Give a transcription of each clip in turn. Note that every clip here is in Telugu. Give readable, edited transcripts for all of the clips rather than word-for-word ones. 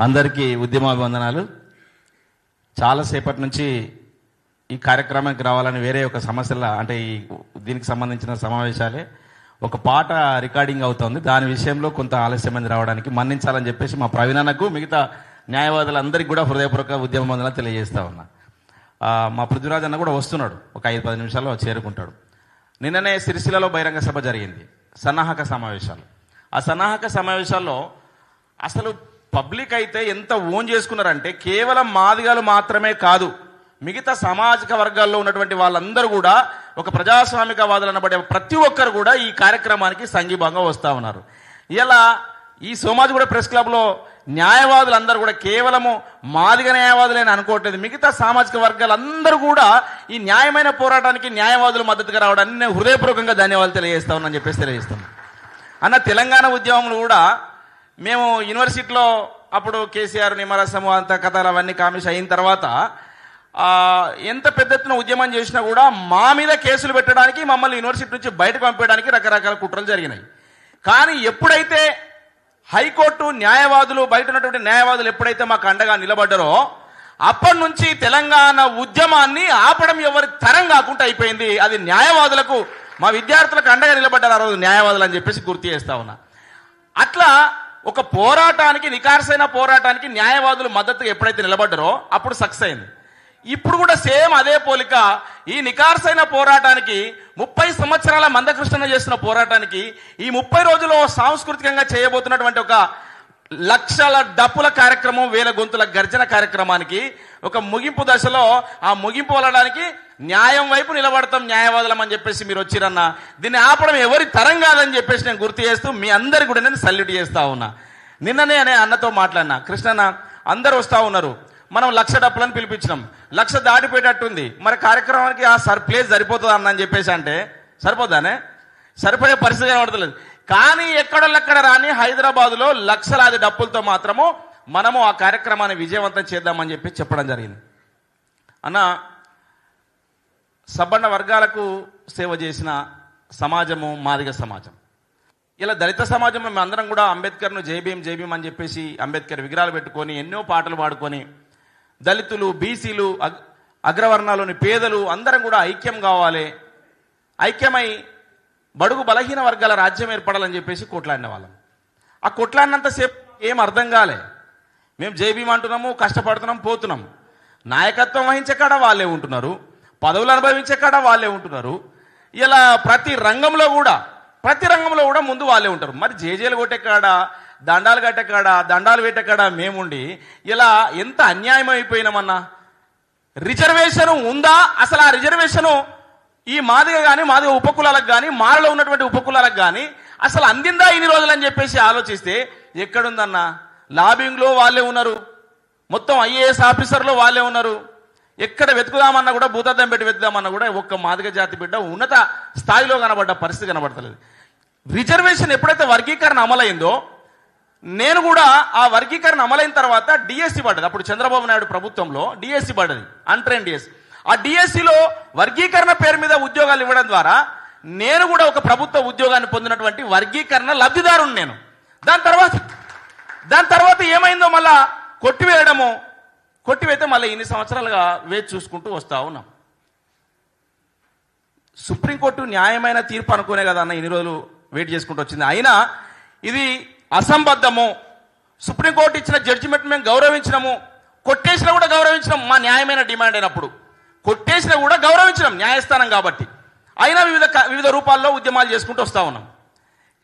అందరికీ ఉద్యమాభివందనాలు. చాలాసేపటి నుంచి ఈ కార్యక్రమానికి రావాలని వేరే ఒక సమస్యల అంటే దీనికి సంబంధించిన సమావేశాలే ఒక పాట రికార్డింగ్ అవుతుంది. దాని విషయంలో కొంత ఆలస్యమైంది రావడానికి మన్నించాలని చెప్పేసి మా ప్రవీణన్నకు మిగతా న్యాయవాదులందరికీ కూడా హృదయపూర్వక ఉద్యమాభివందనాలు తెలియజేస్తా ఉన్నా. మా పృథ్వీరాజ్ అన్న కూడా వస్తున్నాడు, ఒక 5-10 నిమిషాల్లో చేరుకుంటాడు. నిన్ననే సిరిసిల్లలో బహిరంగ సభ జరిగింది, సన్నాహక సమావేశాలు. ఆ సన్నాహక సమావేశాల్లో అసలు పబ్లిక్ అయితే ఎంత ఓన్ చేసుకున్నారంటే కేవలం మాదిగలు మాత్రమే కాదు, మిగతా సామాజిక వర్గాల్లో ఉన్నటువంటి వాళ్ళందరూ కూడా ఒక ప్రజాస్వామికవాదులు అనబడే ప్రతి ఒక్కరు కూడా ఈ కార్యక్రమానికి సంఘీభాగంగా వస్తూ ఉన్నారు. ఇలా ఈ సోమాజిగూడ ప్రెస్ క్లబ్లో న్యాయవాదులందరూ కూడా కేవలము మాదిగ న్యాయవాదులేని అనుకోవట్లేదు, మిగతా సామాజిక వర్గాలందరూ కూడా ఈ న్యాయమైన పోరాటానికి న్యాయవాదులు మద్దతుగా రావడానికి నేను హృదయపూర్వకంగా ధన్యవాదాలు తెలియజేస్తా ఉన్నాను చెప్పేసి తెలియజేస్తాను. అన్న తెలంగాణ ఉద్యమంలో కూడా మేము యూనివర్సిటీలో అప్పుడు కేసీఆర్ నిమ్మరసము అంత కథలు అవన్నీ కామిష్ అయిన తర్వాత ఎంత పెద్ద ఎత్తున ఉద్యమం చేసినా కూడా మా మీద కేసులు పెట్టడానికి, మమ్మల్ని యూనివర్సిటీ నుంచి బయటకు పంపడానికి రకరకాల కుట్రలు జరిగినాయి. కానీ ఎప్పుడైతే హైకోర్టు న్యాయవాదులు, బయట ఉన్నటువంటి న్యాయవాదులు ఎప్పుడైతే మాకు అండగా నిలబడ్డారో అప్పటి నుంచి తెలంగాణ ఉద్యమాన్ని ఆపడం ఎవరి తరం కాకుండా అయిపోయింది. అది న్యాయవాదులకు, మా విద్యార్థులకు అండగా నిలబడ్డారు ఆ రోజు న్యాయవాదులు అని చెప్పేసి గుర్తు చేస్తా ఉన్నా. అట్లా ఒక పోరాటానికి, నికార్సైన పోరాటానికి న్యాయవాదులు మద్దతు ఎప్పుడైతే నిలబడ్డారో అప్పుడు సక్సెస్ అయింది. ఇప్పుడు కూడా సేమ్ అదే పోలిక ఈ నికార్సైన పోరాటానికి 30 సంవత్సరాల మందకృష్ణ చేసిన పోరాటానికి ఈ 30 రోజుల్లో సాంస్కృతికంగా చేయబోతున్నటువంటి ఒక లక్షల డప్పుల కార్యక్రమం, 1000 గొంతుల గర్జన కార్యక్రమానికి ఒక ముగింపు దశలో ఆ ముగింపు వెళ్ళడానికి న్యాయం వైపు నిలబడతాం న్యాయవాదులం అని చెప్పేసి మీరు వచ్చిరన్న, దీన్ని ఆపడం ఎవరి తరం కాదని చెప్పేసి నేను గుర్తు చేస్తూ మీ అందరికి కూడా నేను సల్యూట్ చేస్తా ఉన్నా. నిన్ననే అనే అన్నతో మాట్లాడినా, కృష్ణన్న అందరూ వస్తూ ఉన్నారు, మనం 1,00,000 డప్పులను పిలిపించినాం, 1,00,000 దాటిపోయేటట్టుంది, మరి కార్యక్రమానికి ఆ ప్లేస్ సరిపోతుంది అన్న అని చెప్పేసి అంటే సరిపోదానే, సరిపోయే పరిస్థితి కనబడతలేదు. కానీ ఎక్కడెక్కడ రాని హైదరాబాదులో లక్షలాది డప్పులతో మాత్రము మనము ఆ కార్యక్రమాన్ని విజయవంతం చేద్దామని చెప్పి చెప్పడం జరిగింది. అన్న, సబ్బండ వర్గాలకు సేవ చేసిన సమాజము మాదిగ సమాజం. ఇలా దళిత సమాజంలో మేము అందరం కూడా అంబేద్కర్ను జై భీమ్ అని చెప్పేసి అంబేద్కర్ విగ్రహాలు పెట్టుకొని ఎన్నో పాటలు పాడుకొని దళితులు, బీసీలు, అగ్రవర్ణాలోని పేదలు అందరం కూడా ఐక్యం కావాలి, ఐక్యమై బడుగు బలహీన వర్గాల రాజ్యం ఏర్పడాలని చెప్పేసి కొట్లాడిన వాళ్ళం. ఆ కొట్లాడినంతసేపు ఏం అర్థం కాలే. మేము జై భీమ్ అంటున్నాము, కష్టపడుతున్నాం, పోతున్నాం. నాయకత్వం వహించే కాడ వాళ్ళే ఉంటున్నారు, పదవులు అనుభవించే కాడ వాళ్ళే ఉంటున్నారు. ఇలా ప్రతి రంగంలో కూడా ముందు వాళ్ళే ఉంటారు. మరి జేజేలు కొట్టే కాడ, దండాలు కట్టే కాడ, దండాలు పెట్టే కాడ మేముండి ఇలా ఎంత అన్యాయం అయిపోయినామన్నా. రిజర్వేషన్ ఉందా అసలు? ఆ రిజర్వేషను ఈ మాదిగ కానీ, మాదిగ ఉపకులాలకు కానీ, మారలో ఉన్నటువంటి ఉపకులాలకు కానీ అసలు అందిందా ఇన్ని రోజులు అని చెప్పేసి ఆలోచిస్తే ఎక్కడుందన్నా? లాబింగ్లో వాళ్ళే ఉన్నారు, మొత్తం IAS ఆఫీసర్లో వాళ్ళే ఉన్నారు. ఎక్కడ వెతుకుదామన్నా కూడా, భూతద్దం పెట్టి వెతుకుదామన్నా కూడా ఒక్క మాదిగ జాతి బిడ్డ ఉన్నత స్థాయిలో కనబడ్డ పరిస్థితి కనబడతలేదు. రిజర్వేషన్ ఎప్పుడైతే వర్గీకరణ అమలైందో, నేను కూడా ఆ వర్గీకరణ అమలైన తర్వాత డిఎస్సి పడ్డది. అప్పుడు చంద్రబాబు నాయుడు ప్రభుత్వంలో డిఎస్సి పడ్డది, అన్ట్రైన్ డిఎస్సి. ఆ డిఎస్సిలో వర్గీకరణ పేరు మీద ఉద్యోగాలు ఇవ్వడం ద్వారా నేను కూడా ఒక ప్రభుత్వ ఉద్యోగాన్ని పొందినటువంటి వర్గీకరణ లబ్ధిదారుని నేను. దాని తర్వాత ఏమైందో మళ్ళా కొట్టివేస్తే మళ్ళీ ఇన్ని సంవత్సరాలుగా వేచి చూసుకుంటూ వస్తా ఉన్నాం. సుప్రీంకోర్టు న్యాయమైన తీర్పు అనుకునే కదా అన్న ఇన్ని రోజులు వెయిట్ చేసుకుంటూ వచ్చింది. అయినా ఇది అసంబద్ధము. సుప్రీంకోర్టు ఇచ్చిన జడ్జిమెంట్ మేము గౌరవించినాము, కొట్టేసినా కూడా గౌరవించినాం. మా న్యాయమైన డిమాండ్ అయినప్పుడు కొట్టేసినా కూడా గౌరవించినాం, న్యాయస్థానం కాబట్టి. అయినా వివిధ రూపాల్లో ఉద్యమాలు చేసుకుంటూ వస్తూ ఉన్నాం.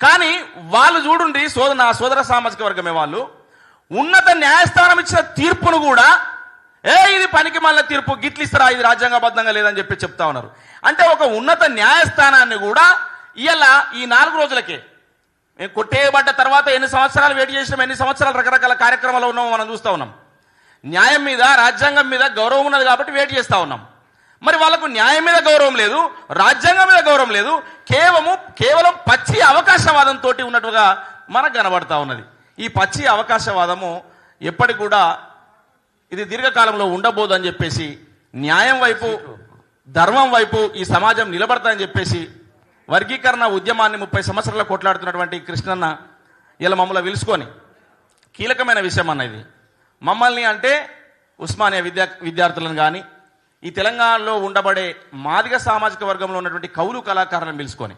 కానీ వాళ్ళు చూడండి, నా సోదర సామాజిక వర్గమే వాళ్ళు ఉన్నత న్యాయస్థానం ఇచ్చిన తీర్పును కూడా ఇది పనికి మళ్ళీ తీర్పు, గిట్లు ఇస్తారా, ఇది రాజ్యాంగబద్ధంగా లేదని చెప్పి చెప్తా ఉన్నారు. అంటే ఒక ఉన్నత న్యాయస్థానాన్ని కూడా ఇలా ఈ 4 రోజులకే మేము కొట్టేయబడ్డ తర్వాత ఎన్ని సంవత్సరాలు వెయిట్ చేసినాం, ఎన్ని సంవత్సరాలు రకరకాల కార్యక్రమాలు ఉన్నామో మనం చూస్తూ ఉన్నాం. న్యాయం మీద, రాజ్యాంగం మీద గౌరవం ఉన్నది కాబట్టి వెయిట్ చేస్తూ ఉన్నాం. మరి వాళ్ళకు న్యాయం మీద గౌరవం లేదు, రాజ్యాంగం మీద గౌరవం లేదు, కేవలం పచ్చి అవకాశవాదంతో ఉన్నట్టుగా మనకు కనబడతా ఉన్నది. ఈ పచ్చి అవకాశవాదము ఎప్పటికి కూడా ఇది దీర్ఘకాలంలో ఉండబోదు అని చెప్పేసి, న్యాయం వైపు, ధర్మం వైపు ఈ సమాజం నిలబడతాయని చెప్పేసి వర్గీకరణ ఉద్యమాన్ని 30 సంవత్సరాలు కొట్లాడుతున్నటువంటి కృష్ణన్న ఇలా మమ్మల్ని పిలుచుకొని, కీలకమైన విషయం అన్న ఇది, మమ్మల్ని అంటే ఉస్మానియా విద్యార్థులను కానీ ఈ తెలంగాణలో ఉండబడే మాదిగ సామాజిక వర్గంలో ఉన్నటువంటి కవులు కళాకారులను పిలుచుకొని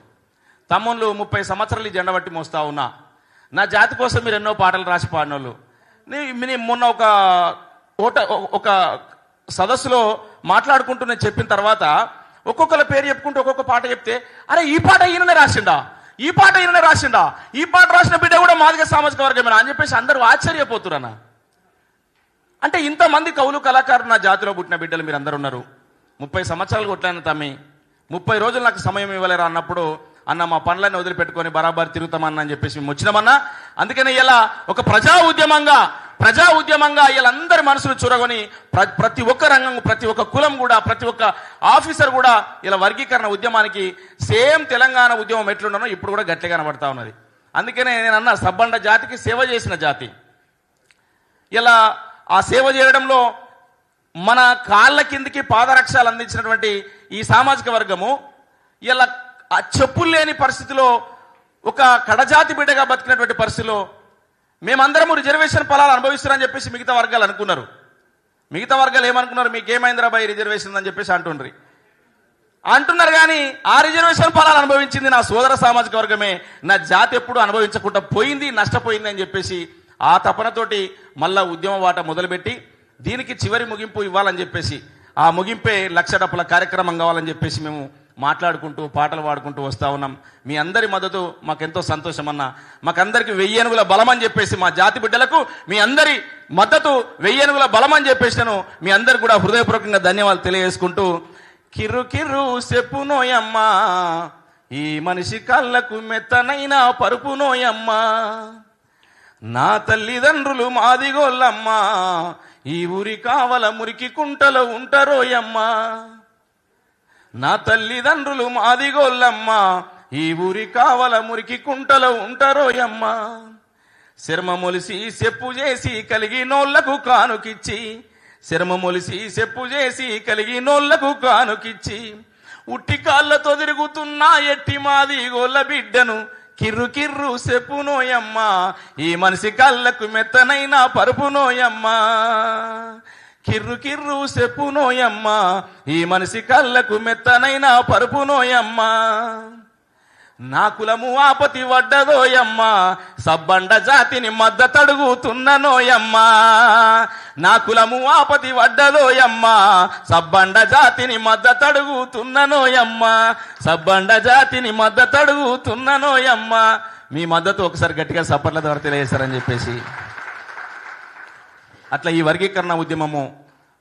తమ్ముళ్ళు 30 సంవత్సరాలు ఈ జెండా బట్టి మోస్తా ఉన్నా, నా జాతి కోసం మీరు ఎన్నో పాటలు రాసి పాడినోళ్ళు. నేను మొన్న ఒక సదస్సులో మాట్లాడుకుంటూ నేను చెప్పిన తర్వాత ఒక్కొక్కల పేరు చెప్పుకుంటూ ఒక్కొక్క పాట చెప్తే, అరే ఈ పాట ఈయననే రాసిండా, ఈ పాట ఈయననే రాసిండా, ఈ పాట రాసిన బిడ్డ కూడా మాదిగ సామాజిక వర్గమేనా అని చెప్పేసి అందరూ ఆశ్చర్యపోతురన్న. అంటే ఇంతమంది కవులు కళాకారులు నా జాతిలో పుట్టిన బిడ్డలు మీరు అందరు ఉన్నారు. 30 సంవత్సరాలు కొట్లాను తమ్మి, 30 రోజులు నాకు సమయం ఇవ్వలేరా అన్నప్పుడు, అన్న మా పనులన్నీ వదిలిపెట్టుకొని బరాబర్ తిరుగుతామన్నా అని చెప్పేసి మేము వచ్చినామన్నా. అందుకని ఇలా ఒక ప్రజా ఉద్యమంగా వీళ్ళందరి మనసులు చూరగొని ప్రతి ఒక్క రంగం, ప్రతి ఒక్క కులం కూడా, ప్రతి ఒక్క ఆఫీసర్ కూడా ఇలా వర్గీకరణ ఉద్యమానికి సేమ్ తెలంగాణ ఉద్యమం ఎట్లుండనో ఇప్పుడు కూడా గట్టిగా కనబడతా ఉన్నది. అందుకనే నేను అన్న సబ్బండ జాతికి సేవ చేసిన జాతి. ఇలా ఆ సేవ చేయడంలో మన కాళ్ళ కిందికి పాదరక్షాలు అందించినటువంటి ఈ సామాజిక వర్గము ఇలా ఆ చెప్పులు లేని పరిస్థితిలో ఒక కడజాతి బిడ్డగా బతికినటువంటి పరిస్థితిలో మేమందరము రిజర్వేషన్ ఫలాలు అనుభవిస్తున్నారని చెప్పేసి మిగతా వర్గాలు అనుకున్నారు. మిగతా వర్గాలు ఏమనుకున్నారు, మీకేమైందిరా బాయ్ రిజర్వేషన్ అని చెప్పేసి అంటున్నారు. కానీ ఆ రిజర్వేషన్ ఫలాలు అనుభవించింది నా సోదర సామాజిక వర్గమే. నా జాతి ఎప్పుడు అనుభవించకుండా పోయింది, నష్టపోయింది అని చెప్పేసి ఆ తపనతోటి మళ్ళా ఉద్యమ వాట మొదలుపెట్టి దీనికి చివరి ముగింపు ఇవ్వాలని చెప్పేసి, ఆ ముగింపే 1,00,000 డప్పుల కార్యక్రమం కావాలని చెప్పేసి మేము మాట్లాడుకుంటూ పాటలు పాడుకుంటూ వస్తూ ఉన్నాం. మీ అందరి మద్దతు మాకెంతో సంతోషం అన్న. మాకందరికి 1000 ఏనుగుల బలం అని చెప్పేసి, మా జాతి బిడ్డలకు మీ అందరి మద్దతు 1000 ఏనుగుల బలం అని చెప్పేసి నేను మీ అందరికి కూడా హృదయపూర్వకంగా ధన్యవాదాలు తెలియజేసుకుంటూ, కిర్రు కిర్రు చెప్పునోయమ్మా ఈ మనిషి కళ్ళకు మెత్తనైనా పరుపునోయమ్మా, నా తల్లిదండ్రులు మాదిగోళ్ళమ్మా ఈ ఊరి కావల మురికి కుంటలో ఉంటారోయమ్మా, నా తల్లిదండ్రులు మాదిగోళ్ళమ్మా ఈ ఊరి కావల మురికి కుంటలో ఉంటారోయమ్మా, శర్మ మొలిసి చెప్పు చేసి కలిగినోళ్లకు కానుకిచ్చి, శర్మ మొలిసి చెప్పు చేసి కలిగినోళ్లకు కానుకిచ్చి, ఉట్టి కాళ్ళతో తిరుగుతున్నా ఎట్టి మాదిగోళ్ళ బిడ్డను కిర్రు కిర్రు చెప్పునోయమ్మా ఈ మనిషి కళ్ళకు మెత్తనైనా పరుపునోయమ్మా, కిర్రు కిర్రు చెప్పునోయమ్మా ఈ మనిషి కళ్ళకు మెత్తనైనా పరుపునోయమ్మా, నా కులము ఆపతి వడ్డదోయమ్మా సబ్బండ జాతిని మద్దతడుగుతున్ననోయమ్మా, నా కులము ఆపతి వడ్డదోయమ్మా సబ్బండ జాతిని మద్దతడుగుతున్ననోయమ్మా, సబ్బండ జాతిని మద్దతడుగుతున్ననోయమ్మా. మీ మద్దతు ఒకసారి గట్టిగా సపర్ల ద్వారా తెలియజేస్తారని చెప్పేసి అట్లా ఈ వర్గీకరణ ఉద్యమము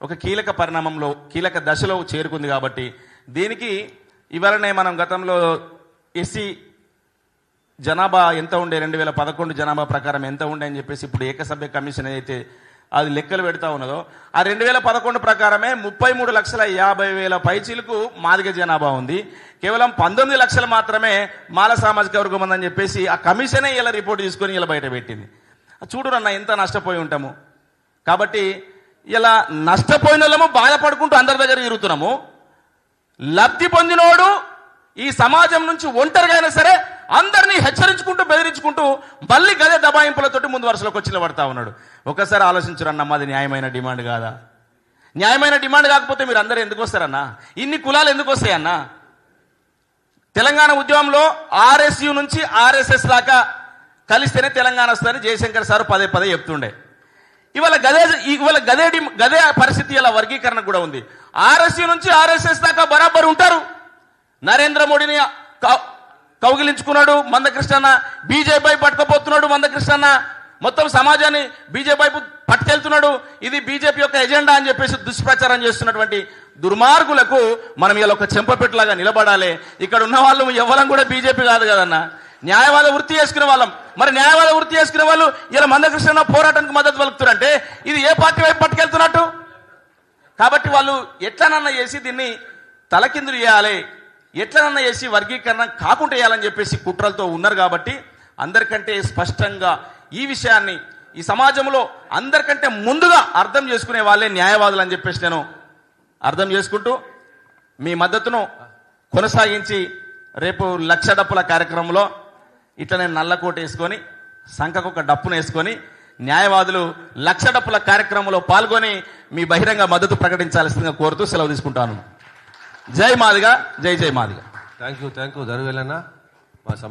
ఒక కీలక పరిణామంలో, కీలక దశలో చేరుకుంది. కాబట్టి దీనికి ఇవాళనే మనం గతంలో ఎస్సీ జనాభా ఎంత ఉండే 2011 జనాభా ప్రకారం ఎంత ఉండే అని చెప్పేసి ఇప్పుడు ఏకసభ్య కమిషన్ అయితే అది లెక్కలు పెడతా ఉన్నదో, ఆ 2011 ప్రకారమే 33,50,000 పైచీలకు మాదిగ జనాభా ఉంది. కేవలం 19 లక్షలు మాత్రమే మాల సామాజిక వర్గం ఉందని చెప్పేసి ఆ కమిషనే ఇలా రిపోర్ట్ తీసుకొని ఇలా బయట పెట్టింది. చూడురన్న ఎంత నష్టపోయి ఉంటాము. కాబట్టి ఇలా నష్టపోయిన వాళ్ళము బాధపడుకుంటూ అందరి దగ్గర తిరుగుతున్నాము. లబ్ధి పొందినోడు ఈ సమాజం నుంచి ఒంటరిగా అయినా సరే అందరినీ హెచ్చరించుకుంటూ బెదిరించుకుంటూ మళ్ళీ గదే దబాయింపులతోటి ముందు వరుసలోకి వచ్చి నిలబడతా ఉన్నాడు. ఒకసారి ఆలోచించరన్న, అది న్యాయమైన డిమాండ్ కాదా? న్యాయమైన డిమాండ్ కాకపోతే మీరు అందరూ ఎందుకు వస్తారన్నా? ఇన్ని కులాలు ఎందుకు వస్తాయన్నా? తెలంగాణ ఉద్యమంలో ఆర్ఎస్యు నుంచి ఆర్ఎస్ఎస్ దాకా కలిస్తేనే తెలంగాణ వస్తుందని జయశంకర్ సార్ పదే పదే చెప్తుండే. ఇవాళ గదే పరిస్థితి ఇలా వర్గీకరణ కూడా ఉంది. ఆర్ఎస్యు నుంచి ఆర్ఎస్ఎస్ దాకా బరాబర్ ఉంటారు. నరేంద్ర మోడీని కౌగిలించుకున్నాడు మందకృష్ణన్న, బీజేపీ పట్టుకపోతున్నాడు మందకృష్ణన్న, మొత్తం సమాజాన్ని బీజేపీ పట్టుకెళ్తున్నాడు. ఇది బీజేపీ యొక్క ఎజెండా అని చెప్పేసి దుష్ప్రచారం చేస్తున్నటువంటి దుర్మార్గులకు మనం ఇలా ఒక చెంపపెట్టులాగా నిలబడాలి. ఇక్కడ ఉన్న వాళ్ళు ఎవరం కూడా బీజేపీ కాదు కదన్న, న్యాయవాద వృత్తి చేసుకునే వాళ్ళం. మరి న్యాయవాద వృత్తి చేసుకునే వాళ్ళు ఇలా మందకృష్ణ పోరాటానికి మద్దతు పలుకుతారంటే ఇది ఏ పార్టీ వైపు పట్టుకెళ్తున్నట్టు? కాబట్టి వాళ్ళు ఎట్లనన్నా చేసి దీన్ని తలకిందులు చేయాలి, ఎట్లనన్నా చేసి వర్గీకరణ కాకుండా చేయాలని చెప్పేసి కుట్రలతో ఉన్నారు. కాబట్టి అందరికంటే స్పష్టంగా ఈ విషయాన్ని ఈ సమాజంలో అందరికంటే ముందుగా అర్థం చేసుకునే వాళ్ళే న్యాయవాదులు అని చెప్పేసి నేను అర్థం చేసుకుంటూ మీ మద్దతును కొనసాగించి రేపు 1,00,000 డప్పుల కార్యక్రమంలో ఇట్లా నేను నల్లకోట వేసుకొని సంఖకు ఒక డప్పును వేసుకొని న్యాయవాదులు లక్ష డప్పుల కార్యక్రమంలో పాల్గొని మీ బహిరంగ మద్దతు ప్రకటించాల్సిందిగా కోరుతూ సెలవు తీసుకుంటాను. జై మాదిగ, జై జై మాదిగ. Thank you దరువేలన్న.